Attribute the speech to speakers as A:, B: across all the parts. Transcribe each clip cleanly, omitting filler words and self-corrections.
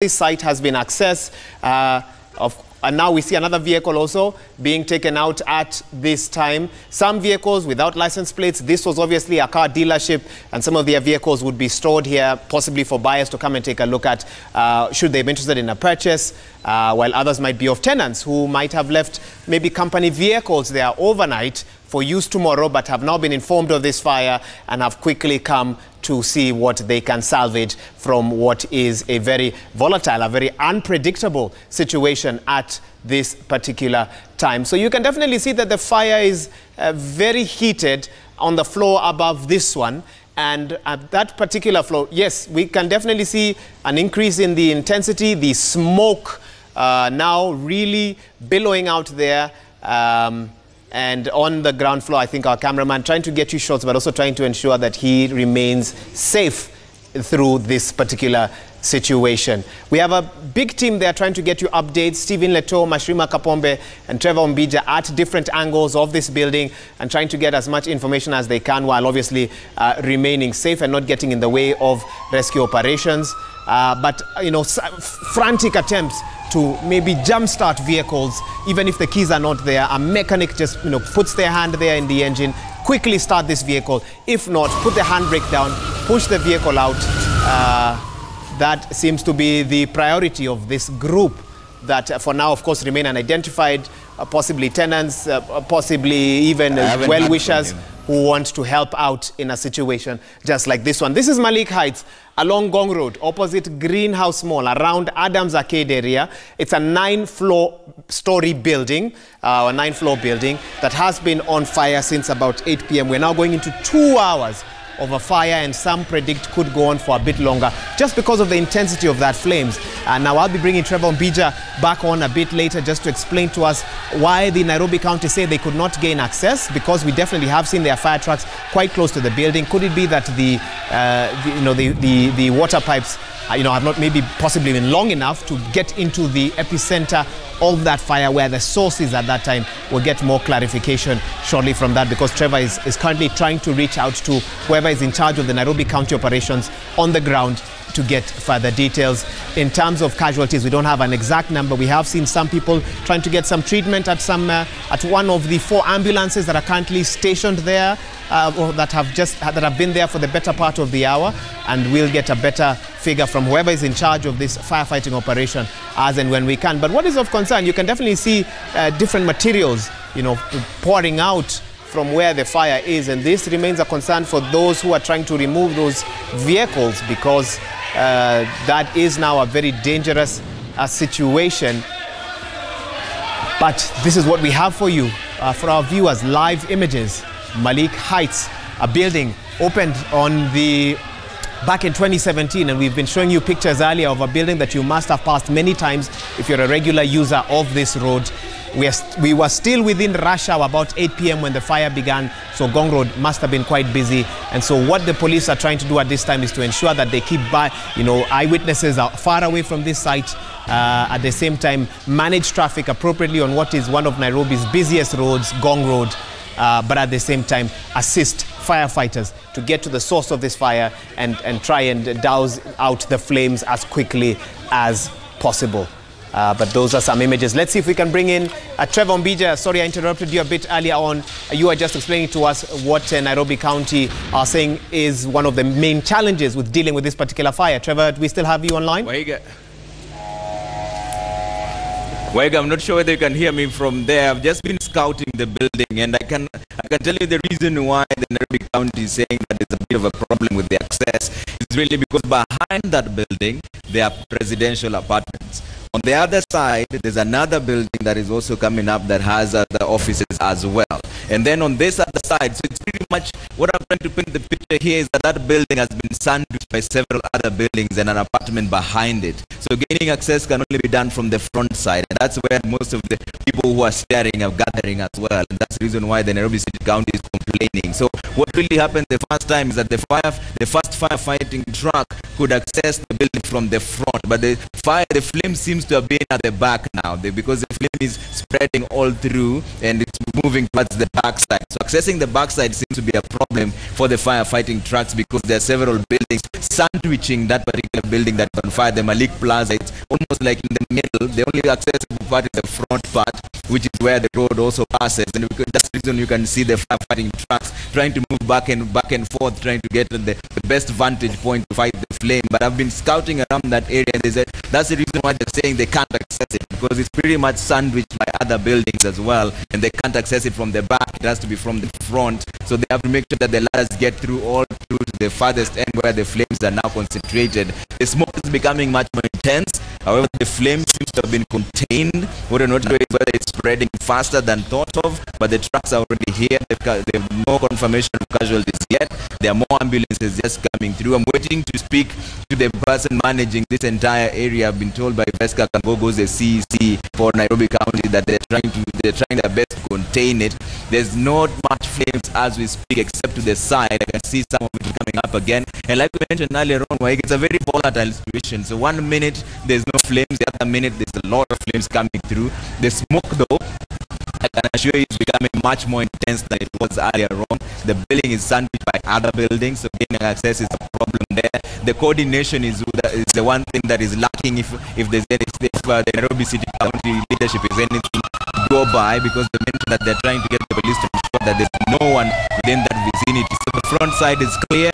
A: this site has been accessed. And now we see another vehicle also being taken out at this time. Some vehicles without license plates. This was obviously a car dealership, and some of their vehicles would be stored here, possibly for buyers to come and take a look at, should they be interested in a purchase, while others might be of tenants who might have left maybe company vehicles there overnight for use tomorrow, but have now been informed of this fire and have quickly come to see what they can salvage from what is a very volatile, a very unpredictable situation at this particular time. So you can definitely see that the fire is very heated on the floor above this one. And at that particular floor, yes, we can definitely see an increase in the intensity, the smoke now really billowing out there. And on the ground floor, I think our cameraman trying to get you shots, but also trying to ensure that he remains safe through this particular situation. We have a big team there trying to get you updates. Stephen Leto, Mashrima Kapombe and Trevor Mbija at different angles of this building and trying to get as much information as they can, while obviously remaining safe and not getting in the way of rescue operations. But, you know, frantic attempts to maybe jumpstart vehicles, even if the keys are not there. A mechanic just, you know, puts their hand there in the engine, quickly start this vehicle. If not, put the handbrake down, push the vehicle out. That seems to be the priority of this group that for now, of course, remain unidentified, possibly tenants, possibly even well-wishers who want to help out in a situation just like this one. This is Malik Heights along Gong Road, opposite Greenhouse Mall, around Adams Arcade area. It's a 9-story building, a 9-floor building that has been on fire since about 8 p.m. We're now going into 2 hours of a fire, and some predict could go on for a bit longer just because of the intensity of that flames. And now I'll be bringing Trevor Mbija back on a bit later just to explain to us why the Nairobi County say they could not gain access, because we definitely have seen their fire trucks quite close to the building. Could it be that the water pipes have not maybe possibly been long enough to get into the epicenter of that fire, where the source is at that time? We'll get more clarification shortly from that, because Trevor is currently trying to reach out to whoever is in charge of the Nairobi County operations on the ground to get further details. In terms of casualties, we don't have an exact number. We have seen some people trying to get some treatment at one of the 4 ambulances that are currently stationed there, or that have been there for the better part of the hour, and we'll get a better figure from whoever is in charge of this firefighting operation as and when we can. But what is of concern, you can definitely see different materials, pouring out from where the fire is, and this remains a concern for those who are trying to remove those vehicles, because that is now a very dangerous situation. But this is what we have for you, for our viewers, live images. Malik Heights, a building opened back in 2017, and we've been showing you pictures earlier of a building that you must have passed many times if you're a regular user of this road. We were still within rush hour, about 8 p.m. when the fire began, so Gong Road must have been quite busy. And so what the police are trying to do at this time is to ensure that they keep eyewitnesses are far away from this site, at the same time manage traffic appropriately on what is one of Nairobi's busiest roads, Gong Road, but at the same time assist firefighters to get to the source of this fire and try and douse out the flames as quickly as possible. But those are some images. Let's see if we can bring in Trevor Mbija. Sorry, I interrupted you a bit earlier on. You are just explaining to us what Nairobi County are saying is one of the main challenges with dealing with this particular fire. Trevor, do we still have you online?
B: Waiga, I'm not sure whether you can hear me from there. I've just been scouting the building, and I can tell you the reason why the Nairobi County is saying that there's a bit of a problem with the access is really because behind that building there are presidential apartments. On the other side, there's another building that is also coming up that has other offices as well. And then on this other side, so it's pretty much what I'm trying to paint the picture here is that that building has been sandwiched by several other buildings and an apartment behind it. So gaining access can only be done from the front side, and that's where most of the people who are staring are gathering as well. And that's the reason why the Nairobi City County is complaining. So what really happened the first time is that the first firefighting truck could access the building from the front, but the flame seems to have been at the back now, because the flame is spreading all through and it's moving towards the backside. So accessing the backside seems to be a problem for the firefighting trucks, because there are several buildings sandwiching that particular building that on fire, the Malik plaza. It's almost like in the middle. The only accessible part is the front part, which is where the road also passes. And that's the reason you can see the firefighting trucks trying to move back and forth, trying to get the best vantage point to fight the flame. But I've been scouting around that area, and they said that's the reason why they're saying they can't access it, because it's pretty much sandwiched by other buildings as well, and they can't access it from the back. It has to be from the front. So they have to make sure that the ladders get through all through to the farthest end where the flames are now concentrated. The smoke is becoming much more intense. However, the flame seems to have been contained. We're not sure whether it's spreading faster than thought of, but the trucks are already here. There's no confirmation of casualties yet. There are more ambulances just coming through. I'm waiting to speak to the person managing this entire area. I've been told by Veska Kangogo's the CEC for Nairobi County that they're trying their best to contain it. There's not much flames as we speak, except to the side. I can see some of it coming up again. And like we mentioned earlier on, it's a very volatile situation. So 1 minute there's no flames, the other minute there's a lot of flames coming through. The smoke, though, I can assure you, it's becoming much more intense than it was earlier on. The building is sandwiched by other buildings, so getting access is a problem there. The coordination is the one thing that is lacking if there's any, if the Nairobi City County leadership is anything to go by, because they mentioned that they're trying to get the police to ensure that there's no one within that vicinity. So the front side is clear,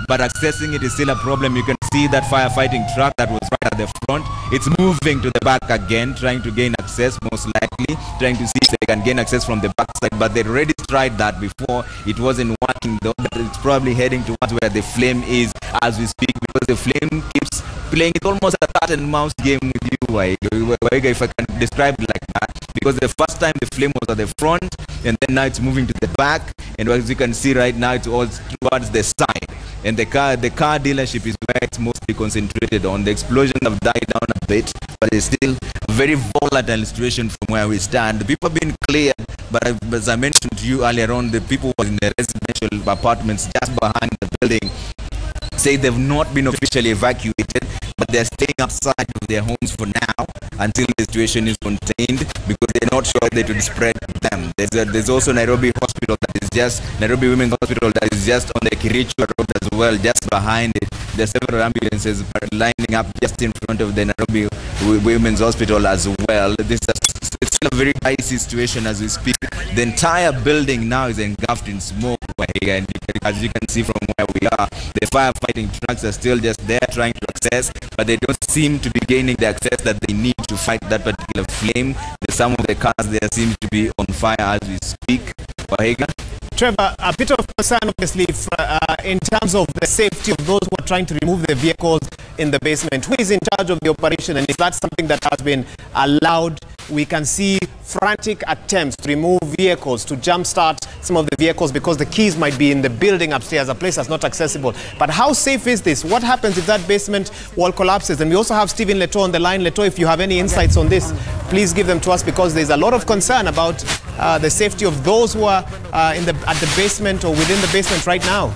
B: but accessing it is still a problem. You can see that firefighting truck that was right at the front. It's moving to the back again, trying to gain access, most likely, trying to see if they can gain access from the back side. But they already tried that before. It wasn't working, though. But it's probably heading towards where the flame is as we speak, because the flame keeps playing. It's almost a cat and mouse game with you, Waiga, if I can describe it like that. Because the first time the flame was at the front, and then now it's moving to the back, and as you can see right now, it's all towards the side. And the car dealership is where it's mostly concentrated on. The explosions have died down a bit, but it's still a very volatile situation from where we stand. The people have been cleared, but as I mentioned to you earlier on, the people who were in the residential apartments just behind the building say they've not been officially evacuated, but they're staying outside of their homes for now until the situation is contained, because they're not sure that it will spread to them. There's also Nairobi Hospital that is just, Nairobi Women's Hospital that is just on the Kirichwa Road as well, just behind it. There are several ambulances lining up just in front of the Nairobi Women's Hospital as well. It's still a very dicey situation as we speak. The entire building now is engulfed in smoke, and as you can see from where we are, the firefighting trucks are still just there trying to access, but they don't seem to be gaining the access that they need to fight that particular flame. Some of the cars there seem to be on fire as we speak.
A: Trevor, a bit of concern, obviously, in terms of the safety of those who are trying to remove the vehicles in the basement. Who is in charge of the operation, and is that something that has been allowed? We can see frantic attempts to remove vehicles, to jumpstart some of the vehicles, because the keys might be in the building upstairs, a place that's not accessible. But how safe is this? What happens if that basement wall collapses? And we also have Stephen Leto on the line. Leto, if you have any insights on this, please give them to us, because there's a lot of concern about the safety of those who are at the basement or within the basement right now.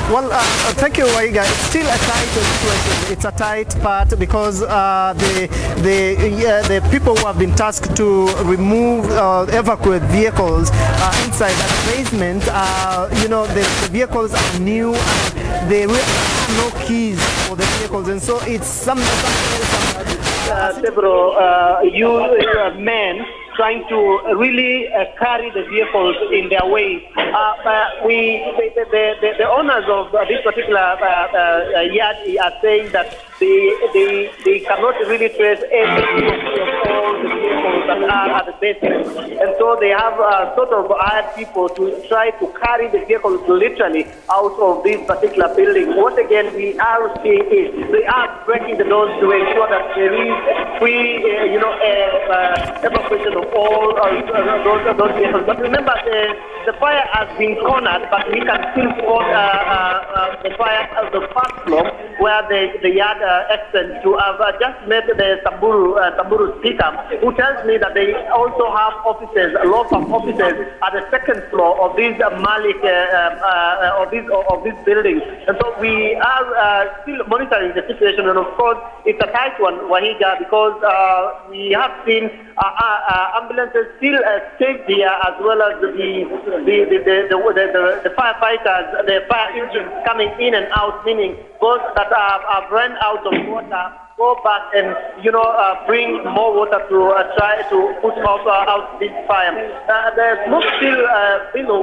C: Well, thank you, Waiga. It's still a tight situation. It's a tight part because the people who have been tasked to remove, evacuate vehicles inside that basement, the vehicles are new and there are no keys for the vehicles, and so it's several men trying to really carry the vehicles in their way. The owners of this particular yard are saying that they cannot really trace any of all the vehicles that are at the basement. And so they have sort of hired people to try to carry the vehicles literally out of this particular building. What again we are seeing is they are breaking the doors to ensure that there is free, evacuation of all those vehicles. But remember, the fire has been cornered, but we can still spot the fire at the first floor where the yard extends to. I've just met the Samburu speaker, who tells me that they also have offices, law firm offices, at the second floor of this Malik of this building. And so we are still monitoring the situation, and of course it's a tight one, Wahiga, because we have seen ambulances still stayed here, as well as the firefighters, the fire engines coming in and out, meaning both that that have run out of water go back and, bring more water to try to put out this fire. The smoke still,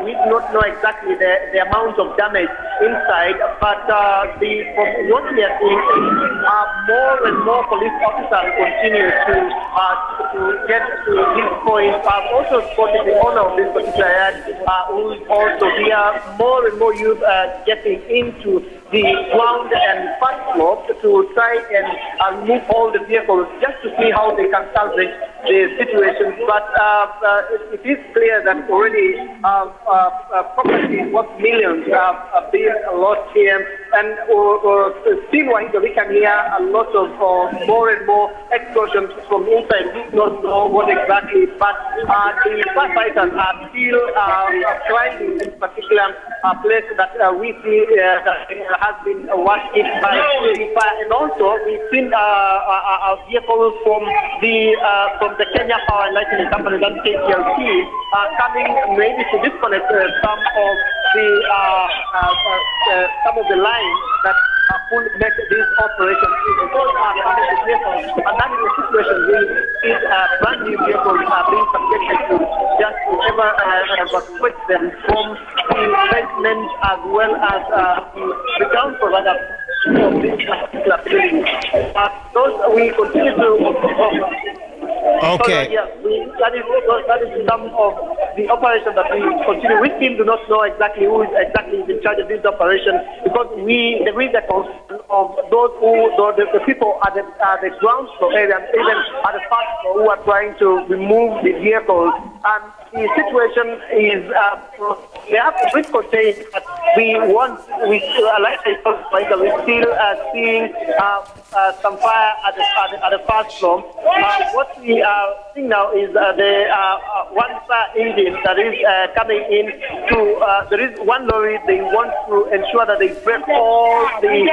C: we do not know exactly the amount of damage inside, but from what we are seeing, more and more police officers continue to get to this point. I've also spotted the owner of this particular yard, who is also here. More and more youth getting into the ground and first floor to try and remove all the vehicles just to see how they can salvage the situation. But it is clear that already property worth millions have been lost here. And still, we can hear a lot of more and more explosions from inside. We do not know what exactly, but the firefighters are still trying in this particular place that we see that has been washed by the fire. And also, we've seen a vehicle from the Kenya Power and Lighting Company, that KPLC, coming maybe to disconnect some of the lines that could make this operation. And that is the situation. These brand new vehicles are being subjected to just to evacuate them from the basement as well as the ground provider of this particular building. Those we continue to.
A: Okay.
C: That is some of the operation that we continue. We still do not know exactly who is in charge of this operation, because there is a concern of those the people at the ground floor area and even at the first floor who are trying to remove the vehicles. And the situation is they have to contain that we're still seeing some fire at the first floor. What we are seeing now is the one fire engine that is coming in to. There is one lorry. They want to ensure that they break all the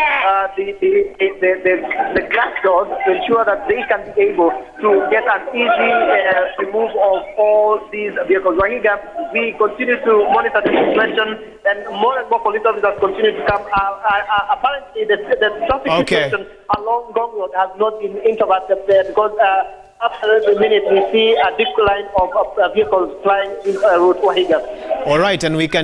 C: glass doors to ensure that they can be able to get an easy remove of all these vehicles. We continue to monitor the situation, and more police officers continue to come. Apparently, the traffic situation along Gong Road has not been interrupted there, because after the minute we see a decline of vehicles flying in route Wahiga.
A: All right, and we can